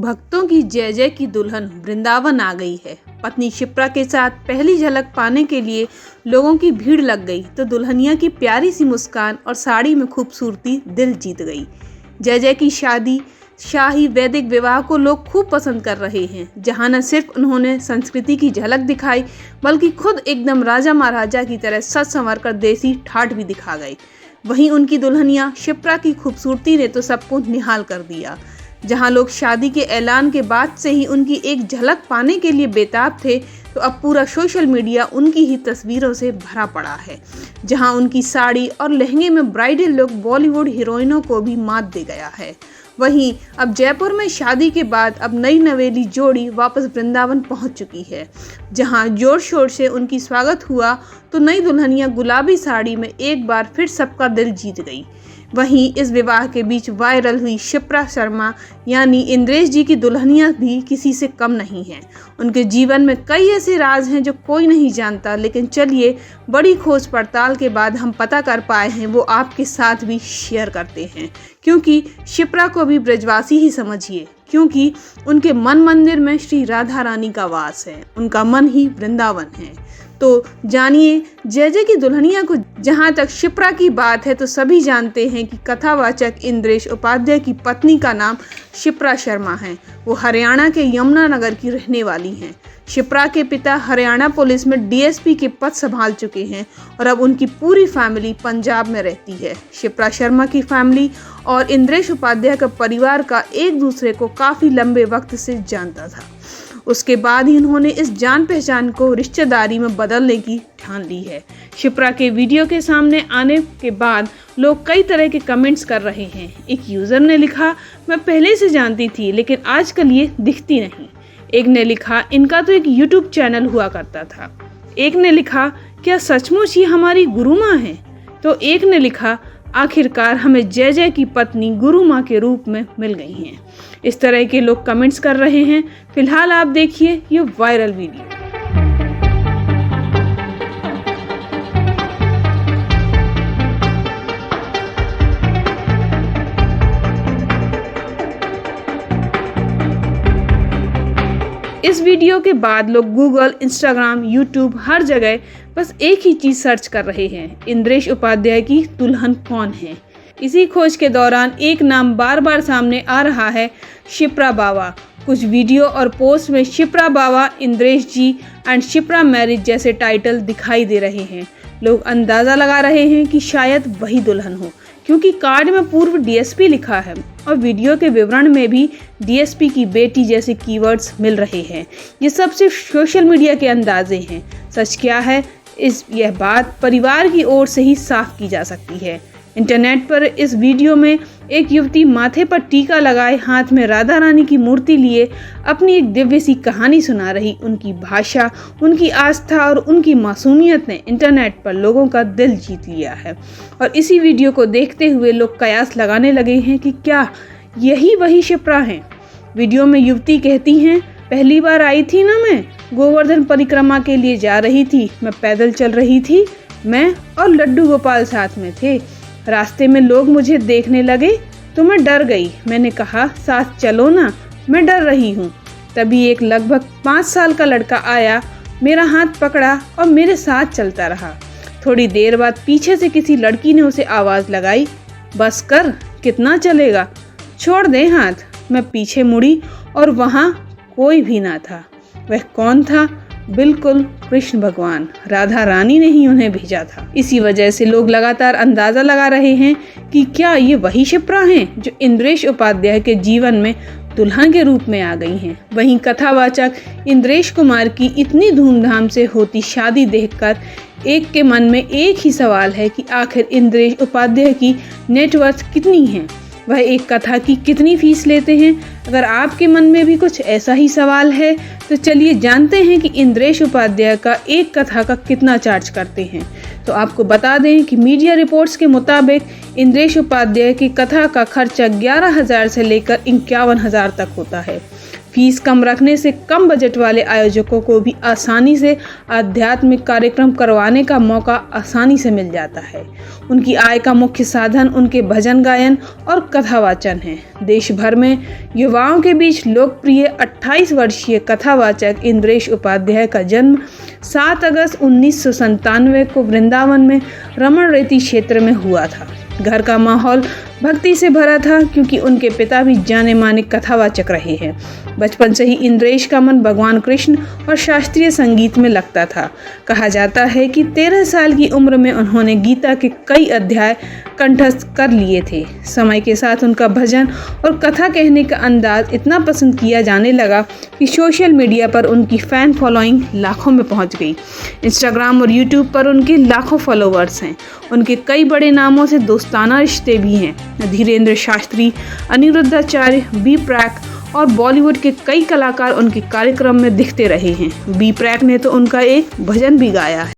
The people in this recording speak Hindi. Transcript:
भक्तों की जय जय की दुल्हन वृंदावन आ गई है। पत्नी शिप्रा के साथ पहली झलक पाने के लिए लोगों की भीड़ लग गई तो दुल्हनिया की प्यारी सी मुस्कान और साड़ी में खूबसूरती दिल जीत गई। जय जय की शादी शाही वैदिक विवाह को लोग खूब पसंद कर रहे हैं, जहां न सिर्फ उन्होंने संस्कृति की झलक दिखाई बल्कि खुद एकदम राजा महाराजा की तरह सज संवर कर देसी ठाठ भी दिखा गए। वहीं उनकी दुल्हनिया शिप्रा की खूबसूरती ने तो सबको निहाल कर दिया। जहां लोग शादी के ऐलान के बाद से ही उनकी एक झलक पाने के लिए बेताब थे, तो अब पूरा सोशल मीडिया उनकी ही तस्वीरों से भरा पड़ा है। जहां उनकी साड़ी और लहंगे में ब्राइडल लुक बॉलीवुड हीरोइनों को भी मात दे गया है। वहीं अब जयपुर में शादी के बाद अब नई नवेली जोड़ी वापस वृंदावन पहुंच चुकी है, जहां जोर शोर से उनकी स्वागत हुआ तो नई दुल्हनिया गुलाबी साड़ी में एक बार फिर सबका दिल जीत गई। वहीं इस विवाह के बीच वायरल हुई शिप्रा शर्मा यानी इंद्रेश जी की दुल्हनिया भी किसी से कम नहीं है। उनके जीवन में कई ऐसे राज हैं जो कोई नहीं जानता, लेकिन चलिए बड़ी खोज पड़ताल के बाद हम पता कर पाए हैं, वो आपके साथ भी शेयर करते हैं। क्योंकि शिप्रा को भी ब्रजवासी ही समझिए, क्योंकि उनके मन मंदिर में श्री राधा रानी का वास है, उनका मन ही वृंदावन है। तो जानिए जय जय की दुल्हनिया को। जहां तक शिप्रा की बात है तो सभी जानते हैं कि कथावाचक इंद्रेश उपाध्याय की पत्नी का नाम शिप्रा शर्मा है। वो हरियाणा के यमुनानगर की रहने वाली हैं। शिप्रा के पिता हरियाणा पुलिस में डीएसपी के पद संभाल चुके हैं और अब उनकी पूरी फैमिली पंजाब में रहती है। शिप्रा शर्मा की फैमिली और इंद्रेश उपाध्याय का परिवार का एक दूसरे को काफ़ी लंबे वक्त से जानता था। उसके बाद ही उन्होंने इस जान पहचान को रिश्तेदारी में बदलने की ठान ली है। शिप्रा के वीडियो के सामने आने के बाद लोग कई तरह के कमेंट्स कर रहे हैं। एक यूज़र ने लिखा, मैं पहले से जानती थी लेकिन आजकल ये दिखती नहीं। एक ने लिखा, इनका तो एक यूट्यूब चैनल हुआ करता था। एक ने लिखा, क्या सचमुच ये हमारी गुरु माँ है? तो एक ने लिखा, आखिरकार हमें जय जय की पत्नी गुरु माँ के रूप में मिल गई हैं। इस तरह के लोग कमेंट्स कर रहे हैं। फिलहाल आप देखिए ये वायरल वीडियो। इस वीडियो के बाद लोग गूगल, इंस्टाग्राम, यूट्यूब हर जगह बस एक ही चीज़ सर्च कर रहे हैं, इंद्रेश उपाध्याय की दुल्हन कौन है। इसी खोज के दौरान एक नाम बार बार सामने आ रहा है, शिप्रा बावा। कुछ वीडियो और पोस्ट में शिप्रा बावा, इंद्रेश जी एंड शिप्रा मैरिज जैसे टाइटल दिखाई दे रहे हैं। लोग अंदाज़ा लगा रहे हैं कि शायद वही दुल्हन हो, क्योंकि कार्ड में पूर्व डीएसपी लिखा है और वीडियो के विवरण में भी डीएसपी की बेटी जैसे कीवर्ड्स मिल रहे हैं। ये सब सिर्फ सोशल मीडिया के अंदाजे हैं। सच क्या है, यह बात परिवार की ओर से ही साफ की जा सकती है। इंटरनेट पर इस वीडियो में एक युवती माथे पर टीका लगाए हाथ में राधा रानी की मूर्ति लिए अपनी एक दिव्य सी कहानी सुना रही। उनकी भाषा, उनकी आस्था और उनकी मासूमियत ने इंटरनेट पर लोगों का दिल जीत लिया है। और इसी वीडियो को देखते हुए लोग कयास लगाने लगे हैं कि क्या यही वही शिप्रा हैं। वीडियो में युवती कहती हैं, पहली बार आई थी ना, मैं गोवर्धन परिक्रमा के लिए जा रही थी, मैं पैदल चल रही थी, मैं और लड्डू गोपाल साथ में थे। रास्ते में लोग मुझे देखने लगे तो मैं डर गई। मैंने कहा, साथ चलो ना, मैं डर रही हूँ। तभी एक लगभग 5 साल का लड़का आया, मेरा हाथ पकड़ा और मेरे साथ चलता रहा। थोड़ी देर बाद पीछे से किसी लड़की ने उसे आवाज़ लगाई, बस कर, कितना चलेगा, छोड़ दे हाथ। मैं पीछे मुड़ी और वहाँ कोई भी ना था। वह कौन था? बिल्कुल कृष्ण भगवान, राधा रानी ने ही उन्हें भेजा था। इसी वजह से लोग लगातार अंदाज़ा लगा रहे हैं कि क्या ये वही शिप्रा हैं जो इंद्रेश उपाध्याय के जीवन में दुल्हन के रूप में आ गई हैं। वहीं कथावाचक इंद्रेश कुमार की इतनी धूमधाम से होती शादी देखकर एक के मन में एक ही सवाल है कि आखिर इंद्रेश उपाध्याय की नेटवर्थ कितनी है, वह एक कथा की कितनी फीस लेते हैं। अगर आपके मन में भी कुछ ऐसा ही सवाल है तो चलिए जानते हैं कि इंद्रेश उपाध्याय का एक कथा का कितना चार्ज करते हैं। तो आपको बता दें कि मीडिया रिपोर्ट्स के मुताबिक इंद्रेश उपाध्याय की कथा का खर्चा 11,000 से लेकर 51,000 तक होता है। फीस कम रखने से कम बजट वाले आयोजकों को भी आसानी से आध्यात्मिक कार्यक्रम करवाने का मौका आसानी से मिल जाता है। उनकी आय का मुख्य साधन उनके भजन गायन और कथावाचन है। देश भर में युवाओं के बीच लोकप्रिय 28 वर्षीय कथावाचक इंद्रेश उपाध्याय का जन्म 7 अगस्त 1997 को वृंदावन में रमण रेती क्षेत्र में हुआ था। घर का माहौल भक्ति से भरा था क्योंकि उनके पिता भी जाने माने कथावाचक रहे हैं। बचपन से ही इंद्रेश का मन भगवान कृष्ण और शास्त्रीय संगीत में लगता था। कहा जाता है कि 13 साल की उम्र में उन्होंने गीता के कई अध्याय कंठस्थ कर लिए थे। समय के साथ उनका भजन और कथा कहने का अंदाज इतना पसंद किया जाने लगा कि सोशल मीडिया पर उनकी फ़ैन फॉलोइंग लाखों में पहुंच गई। इंस्टाग्राम और यूट्यूब पर उनके लाखों फॉलोवर्स हैं। उनके कई बड़े नामों से दोस्ताना रिश्ते भी हैं। धीरेन्द्र शास्त्री, अनिरुद्धाचार्य, बी प्रैक और बॉलीवुड के कई कलाकार उनके कार्यक्रम में दिखते रहे हैं। बी प्रैक ने तो उनका एक भजन भी गाया है।